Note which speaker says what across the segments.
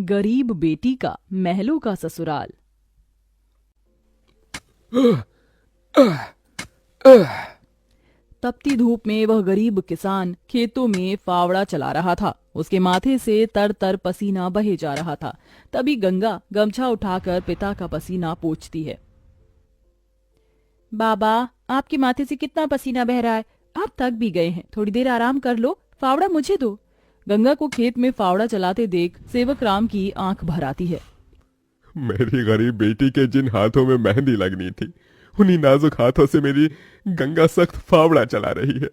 Speaker 1: गरीब बेटी का महलों का ससुराल। तपती धूप में वह गरीब किसान खेतों में फावड़ा चला रहा था। उसके माथे से तर तर पसीना बहे जा रहा था। तभी गंगा गमछा उठाकर पिता का पसीना पोंछती है। बाबा, आपके माथे से कितना पसीना बह रहा है, आप थक भी गए हैं, थोड़ी देर आराम कर लो, फावड़ा मुझे दो। गंगा को खेत में फावड़ा चलाते देख सेवक राम की आंख भर आती है।
Speaker 2: मेरी गरीब बेटी के जिन हाथों में मेहंदी लगनी थी, उन्हीं नाजुक हाथों से मेरी गंगा सख्त फावड़ा चला रही है।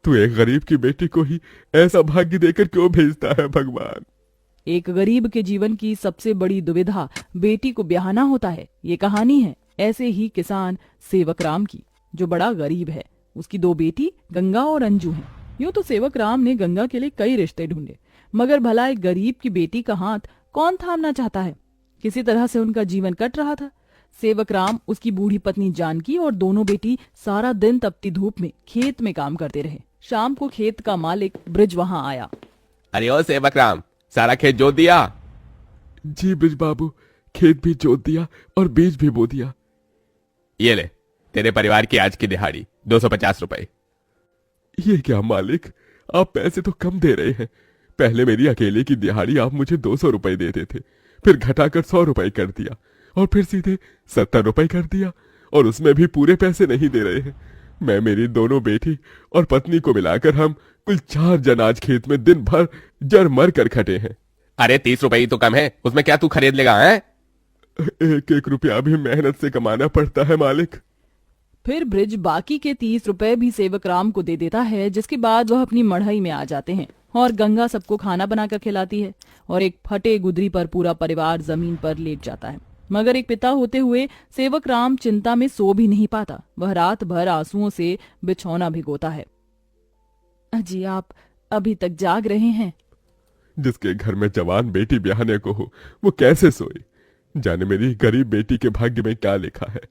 Speaker 2: तू एक गरीब की बेटी को ही ऐसा भाग्य देकर क्यों भेजता है भगवान?
Speaker 1: एक गरीब के जीवन की सबसे बड़ी दुविधा बेटी को ब्याहना होता है। ये कहानी है ऐसे ही किसान सेवक राम की, जो बड़ा गरीब है। उसकी दो बेटी गंगा और अंजू हैं। यूं तो सेवक राम ने गंगा के लिए कई रिश्ते ढूंढे, मगर भला एक गरीब की बेटी का हाथ कौन थामना चाहता है। किसी तरह से उनका जीवन कट रहा था। सेवक राम, उसकी बूढ़ी पत्नी जानकी और दोनों बेटी सारा दिन तपती धूप में खेत में काम करते रहे। शाम को खेत का मालिक ब्रिज वहां आया।
Speaker 3: अरे ओ सेवक राम, सारा खेत जोत दिया?
Speaker 2: जी ब्रिज बाबू, खेत भी जोत दिया और बीज भी बो दिया।
Speaker 3: ये ले, तेरे परिवार की आज की दिहाड़ी 250 रुपए।
Speaker 2: ये क्या मालिक, आप पैसे तो कम दे रहे हैं। पहले मेरी अकेले की दिहाड़ी आप मुझे 200 रुपए देते थे, फिर घटाकर 100 रुपए कर दिया और फिर सीधे 70 रुपए कर दिया, और उसमें भी पूरे पैसे नहीं दे रहे हैं। मैं, मेरी दोनों बेटी और पत्नी को मिलाकर हम कुल 4 जन आज खेत में दिन भर जर मर कर खटे हैं।
Speaker 3: अरे 30 रुपए ही तो कम है, उसमें क्या तू खरीद लेगा? है
Speaker 2: एक एक रुपया भी मेहनत से कमाना पड़ता है मालिक।
Speaker 1: फिर ब्रिज बाकी के 30 रुपए भी सेवक राम को दे देता है, जिसके बाद वह अपनी मढ़ई में आ जाते हैं और गंगा सबको खाना बनाकर खिलाती है और एक फटे गुदरी पर पूरा परिवार जमीन पर लेट जाता है। मगर एक पिता होते हुए सेवक राम चिंता में सो भी नहीं पाता। वह रात भर आंसुओं से बिछौना भिगोता है। अजी, आप अभी तक जाग रहे हैं?
Speaker 2: जिसके घर में जवान बेटी ब्याहने को हो, वो कैसे सोए? जाने मेरी गरीब बेटी के भाग्य में क्या लिखा है।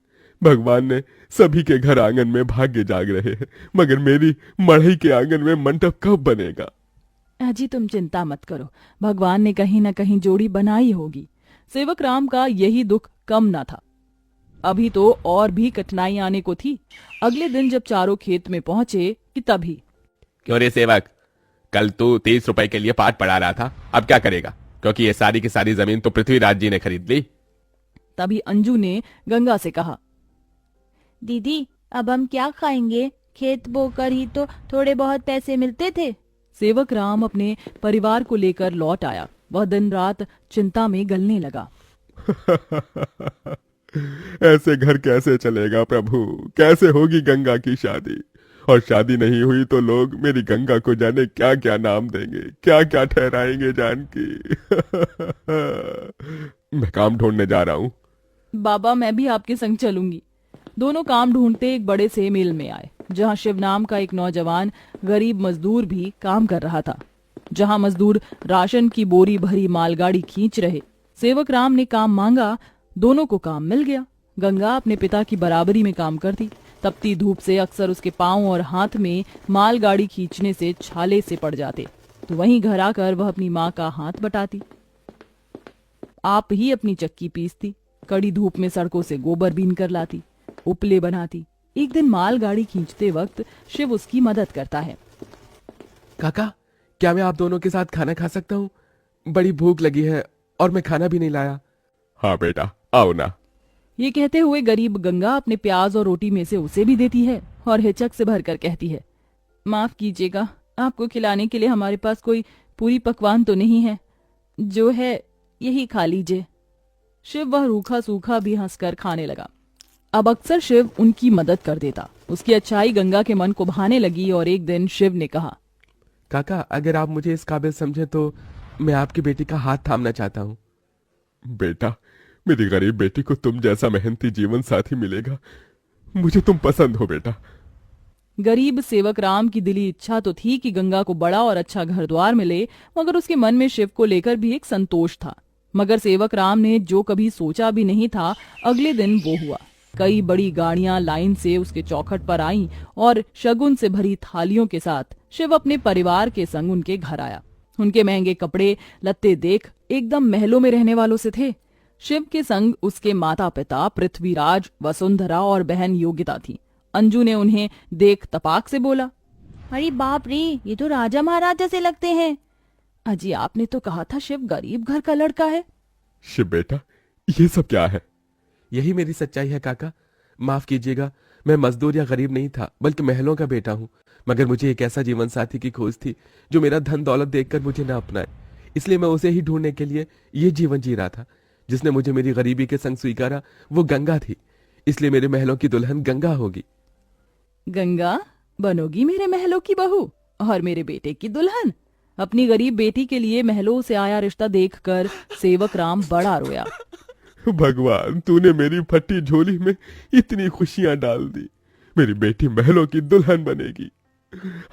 Speaker 2: भगवान ने सभी के घर आंगन में भाग्य जाग रहे हैं, मगर मेरी मढ़ई के आंगन में मंडप कब बनेगा?
Speaker 1: अजी, तुम चिंता मत करो, भगवान ने कहीं न कहीं जोड़ी बनाई होगी। सेवक राम का यही दुख कम न था। अभी तो और भी कठिनाई आने को थी। अगले दिन जब चारों खेत में पहुंचे कि तभी।
Speaker 3: क्यों रे सेवक, कल तू 30 रुपए के लिए पाठ पढ़ा रहा था, अब क्या करेगा? क्योंकि ये सारी की सारी जमीन तो पृथ्वीराज जी ने खरीद ली।
Speaker 1: तभी अंजू ने गंगा से कहा,
Speaker 4: दीदी, अब हम क्या खाएंगे? खेत बोकर ही तो थोड़े बहुत पैसे मिलते थे।
Speaker 1: सेवक राम अपने परिवार को लेकर लौट आया। वह दिन रात चिंता में गलने लगा।
Speaker 2: ऐसे घर कैसे चलेगा प्रभु? कैसे होगी गंगा की शादी? और शादी नहीं हुई तो लोग मेरी गंगा को जाने क्या क्या नाम देंगे, क्या क्या ठहराएंगे जानकी। मैं काम ढूंढने जा रहा हूँ।
Speaker 1: बाबा, मैं भी आपके संग चलूंगी। दोनों काम ढूंढते एक बड़े से मिल में आए, जहां शिव नाम का एक नौजवान गरीब मजदूर भी काम कर रहा था। जहां मजदूर राशन की बोरी भरी मालगाड़ी खींच रहे। सेवक राम ने काम मांगा, दोनों को काम मिल गया। गंगा अपने पिता की बराबरी में काम करती। तपती धूप से अक्सर उसके पांव और हाथ में मालगाड़ी खींचने से छाले से पड़ जाते, तो वहीं घर आकर वह अपनी माँ का हाथ बटाती। आप ही अपनी चक्की पीसती, कड़ी धूप में सड़कों से गोबर बीन कर लाती, उपले बनाती। एक दिन मालगाड़ी खींचते वक्त शिव उसकी मदद करता है।
Speaker 3: काका, क्या मैं आप दोनों के साथ खाना खा सकता हूँ? बड़ी भूख लगी है और मैं खाना भी नहीं लाया।
Speaker 2: हाँ बेटा, आओ ना।
Speaker 1: ये कहते हुए गरीब गंगा अपने प्याज और रोटी में से उसे भी देती है और हिचक से भरकर कहती है, माफ कीजिएगा, आपको खिलाने के लिए हमारे पास कोई पूरी पकवान तो नहीं है, जो है यही खा लीजिए। शिव वह रूखा सूखा भी हंसकर खाने लगा। अब अक्सर शिव उनकी मदद कर देता। उसकी अच्छाई गंगा के मन को भाने लगी और एक दिन शिव ने कहा,
Speaker 3: काका, अगर आप मुझे इस काबिल समझे तो मैं आपकी बेटी का हाथ थामना चाहता हूँ।
Speaker 2: बेटा, मेरी गरीब बेटी को तुम जैसा मेहनती जीवन साथी मिलेगा। मुझे तुम पसंद हो बेटा।
Speaker 1: गरीब सेवक राम की दिली इच्छा तो थी कि गंगा को बड़ा और अच्छा घर द्वार मिले, मगर उसके मन में शिव को लेकर भी एक संतोष था। मगर सेवक राम ने जो कभी सोचा भी नहीं था, अगले दिन वो हुआ। कई बड़ी गाड़ियां लाइन से उसके चौखट पर आईं और शगुन से भरी थालियों के साथ शिव अपने परिवार के संग उनके घर आया। उनके महंगे कपड़े लत्ते देख एकदम महलों में रहने वालों से थे। शिव के संग उसके माता पिता पृथ्वीराज, वसुंधरा और बहन योगिता थी। अंजू ने उन्हें देख तपाक से बोला,
Speaker 4: अरे बाप रे, ये तो राजा महाराजा से लगते हैं।
Speaker 1: अजी आपने तो कहा था शिव गरीब घर का लड़का है।
Speaker 2: शिव बेटा, ये सब क्या है?
Speaker 3: यही मेरी सच्चाई है काका। माफ कीजिएगा, मैं मजदूर या गरीब नहीं था, बल्कि महलों का बेटा हूँ। मगर मुझे एक ऐसा जीवन साथी की खोज थी जो मेरा धन दौलत देखकर मुझे न अपनाए। इसलिए मैं उसे ही ढूंढने के लिए ये जीवन जी रहा था। जिसने मुझे मेरी गरीबी के संग स्वीकारा वो गंगा थी। इसलिए मेरे महलों की दुल्हन गंगा होगी।
Speaker 1: गंगा बनोगी मेरे महलों की बहू और मेरे बेटे की दुल्हन। अपनी गरीब बेटी के लिए महलों से आया रिश्ता देखकर सेवक राम बड़ा रोया।
Speaker 2: भगवान, तूने मेरी फटी झोली में इतनी खुशियां डाल दी। मेरी बेटी महलों की दुल्हन बनेगी।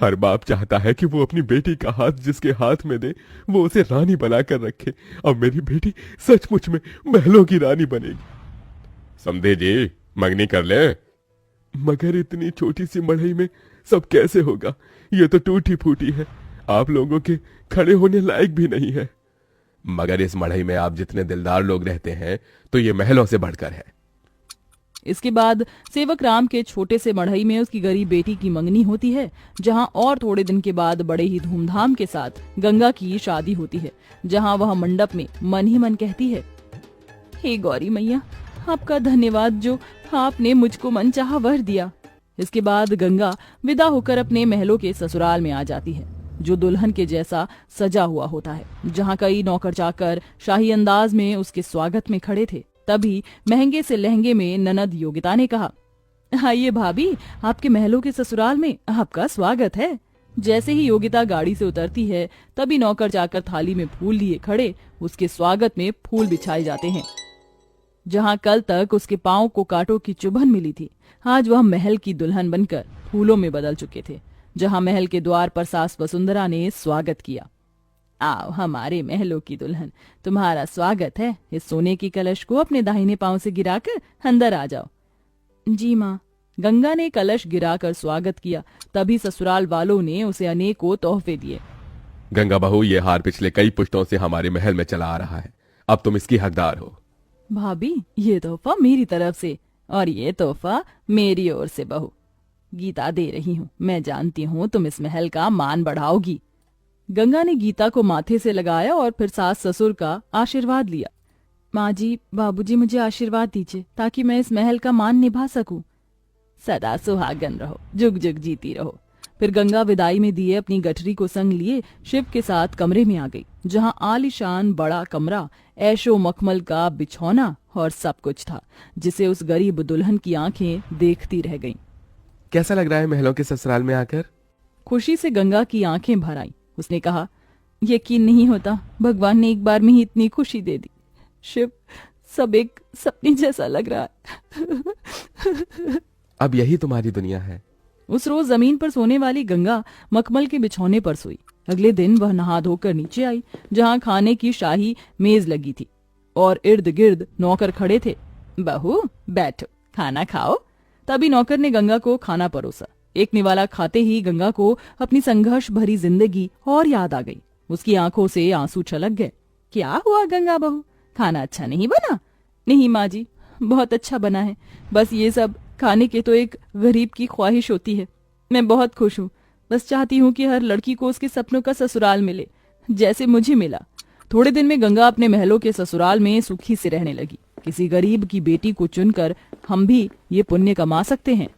Speaker 2: हर बाप चाहता है कि वो अपनी बेटी का हाथ जिसके हाथ में दे वो उसे रानी बनाकर रखे। अब मेरी बेटी सचमुच में महलों की रानी बनेगी।
Speaker 3: समझे जी, मंगनी कर ले।
Speaker 2: मगर इतनी छोटी सी मड़ई में सब कैसे होगा? ये तो टूटी फूटी है, आप लोगों के खड़े होने लायक भी नहीं है।
Speaker 3: मगर इस मढ़ई में आप जितने दिलदार लोग रहते हैं तो ये महलों से बढ़कर है।
Speaker 1: इसके बाद सेवक राम के छोटे से मढ़ई में उसकी गरीब बेटी की मंगनी होती है, जहां और थोड़े दिन के बाद बड़े ही धूमधाम के साथ गंगा की शादी होती है, जहां वह मंडप में मन ही मन कहती है, हे गौरी मैया, आपका धन्यवाद जो आपने मुझको मनचाहा वर दिया। इसके बाद गंगा विदा होकर अपने महलों के ससुराल में आ जाती है, जो दुल्हन के जैसा सजा हुआ होता है, जहां कई नौकर चाकर शाही अंदाज में उसके स्वागत में खड़े थे। तभी महंगे से लहंगे में ननद योगिता ने कहा, आइए भाभी, आपके महलों के ससुराल में आपका स्वागत है। जैसे ही योगिता गाड़ी से उतरती है, तभी नौकर चाकर थाली में फूल लिए खड़े उसके स्वागत में फूल बिछाए जाते हैं। जहां कल तक उसके पांव को कांटों की चुभन मिली थी, आज वह महल की दुल्हन बनकर फूलों में बदल चुके थे। जहां महल के द्वार पर सास वसुंधरा ने स्वागत किया, आओ हमारे महलों की दुल्हन, तुम्हारा स्वागत है। इस सोने की कलश को अपने दाहिने पांव से गिराकर अंदर आ जाओ। जी माँ। गंगा ने कलश गिराकर स्वागत किया। तभी ससुराल वालों ने उसे अनेकों तोहफे दिए।
Speaker 3: गंगा बहू, ये हार पिछले कई पुश्तों से हमारे महल में चला आ रहा है। अब तुम इसकी हकदार हो।
Speaker 1: भाभी, ये तोहफा मेरी तरफ से और ये तोहफा मेरी ओर से बहू। गीता दे रही हूँ, मैं जानती हूँ तुम इस महल का मान बढ़ाओगी। गंगा ने गीता को माथे से लगाया और फिर सास ससुर का आशीर्वाद लिया। माँ जी, बाबूजी, मुझे आशीर्वाद दीजिए ताकि मैं इस महल का मान निभा सकूं। सदा सुहागन रहो, जुग जुग जीती रहो। फिर गंगा विदाई में दिए अपनी गठरी को संग लिए शिव के साथ कमरे में आ गई, जहां आलीशान बड़ा कमरा, ऐशो मखमल का बिछौना और सब कुछ था, जिसे उस गरीब दुल्हन की आंखें देखती रह गईं।
Speaker 3: कैसा लग रहा है महलों के ससुराल में आकर?
Speaker 1: खुशी से गंगा की आंखें भर आईं। उसने कहा, यकीन नहीं होता, भगवान ने एक बार में ही इतनी खुशी दे दी। शिव, सब एक सपने जैसा लग रहा है।
Speaker 3: अब यही तुम्हारी दुनिया है।
Speaker 1: उस रोज जमीन पर सोने वाली गंगा मखमल के बिछौने पर सोई। अगले दिन वह नहा धोकर नीचे आई, जहां खाने की शाही मेज लगी थी और इर्द गिर्द नौकर खड़े थे। बहू बैठो, खाना खाओ। तभी नौकर ने गंगा को खाना परोसा। एक निवाला खाते ही गंगा को अपनी संघर्ष भरी जिंदगी और याद आ गई। उसकी आंखों से आंसू छलक गए। क्या हुआ गंगा बहू, खाना अच्छा नहीं बना? नहीं माँ जी, बहुत अच्छा बना है, बस ये सब खाने के तो एक गरीब की ख्वाहिश होती है। मैं बहुत खुश हूँ, बस चाहती हूँ कि हर लड़की को उसके सपनों का ससुराल मिले, जैसे मुझे मिला। थोड़े दिन में गंगा अपने महलों के ससुराल में सुखी से रहने लगी। किसी गरीब की बेटी को चुनकर हम भी ये पुण्य कमा सकते हैं।